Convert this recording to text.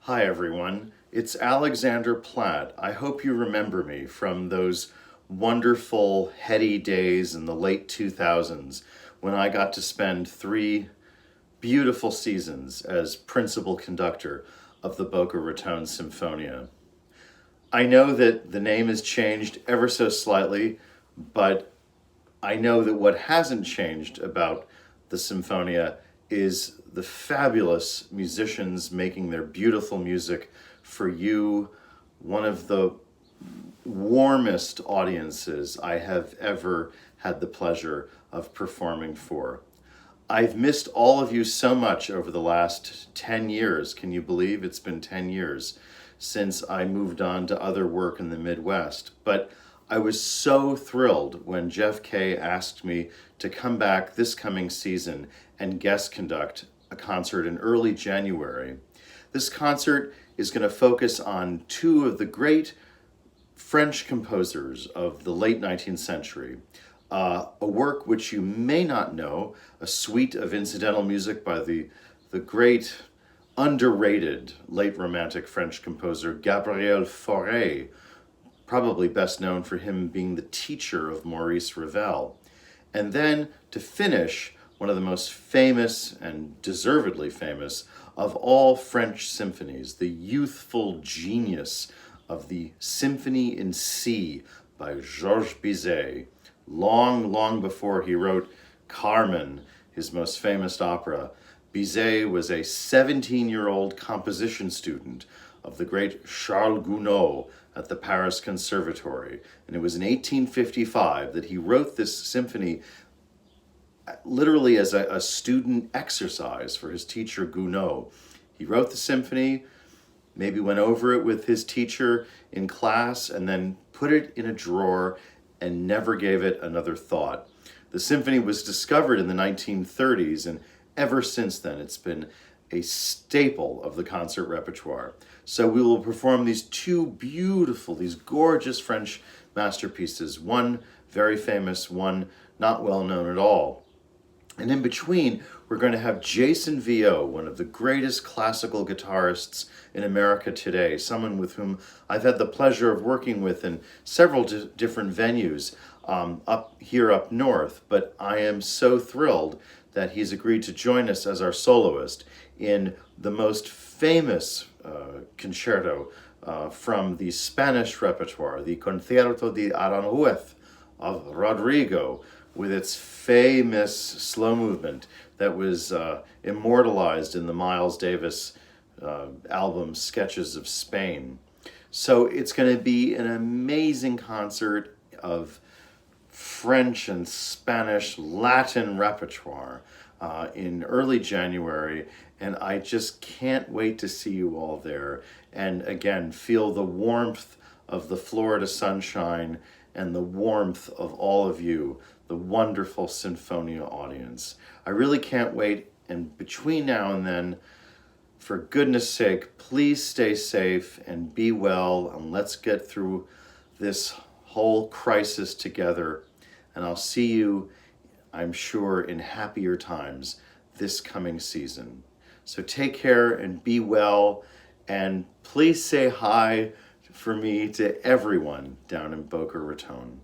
Hi everyone, it's Alexander Platt. I hope you remember me from those wonderful, heady days in the late 2000s when I got to spend 3 beautiful seasons as principal conductor of the Boca Raton Symphonia. I know that the name has changed ever so slightly, but I know that what hasn't changed about the Symphonia is the fabulous musicians making their beautiful music for you, one of the warmest audiences I have ever had the pleasure of performing for. I've missed all of you so much over the last 10 years. Can you believe it's been 10 years since I moved on to other work in the Midwest? But I was so thrilled when Jeff Kay asked me to come back this coming season and guest conduct a concert in early January. This concert is going to focus on two of the great French composers of the late 19th century. A work which you may not know, a suite of incidental music by the great, underrated late Romantic French composer Gabriel Fauré, probably best known for him being the teacher of Maurice Ravel. And then to finish, one of the most famous and deservedly famous of all French symphonies, the youthful genius of the Symphony in C by Georges Bizet. Long before he wrote Carmen, his most famous opera, Bizet was a 17-year-old composition student of the great Charles Gounod at the Paris Conservatory. And it was in 1855 that he wrote this symphony literally as a student exercise for his teacher Gounod. He wrote the symphony, maybe went over it with his teacher in class, and then put it in a drawer and never gave it another thought. The symphony was discovered in the 1930s, and ever since then it's been a staple of the concert repertoire. So we will perform these two beautiful, these gorgeous French masterpieces, one very famous, one not well known at all. And in between, we're going to have Jason Vio, one of the greatest classical guitarists in America today, someone with whom I've had the pleasure of working with in several different venues up north. But I am so thrilled that he's agreed to join us as our soloist in the most famous concerto from the Spanish repertoire, the Concierto de Aranjuez of Rodrigo, with its famous slow movement that was immortalized in the Miles Davis album Sketches of Spain. So it's going to be an amazing concert of French and Spanish Latin repertoire in early January, and I just can't wait to see you all there and again feel the warmth of the Florida sunshine and the warmth of all of you, the wonderful Symphonia audience. I really can't wait, and between now and then, for goodness sake, please stay safe and be well, and let's get through this whole crisis together. And I'll see you, I'm sure, in happier times this coming season. So take care and be well, and please say hi for me to everyone down in Boca Raton.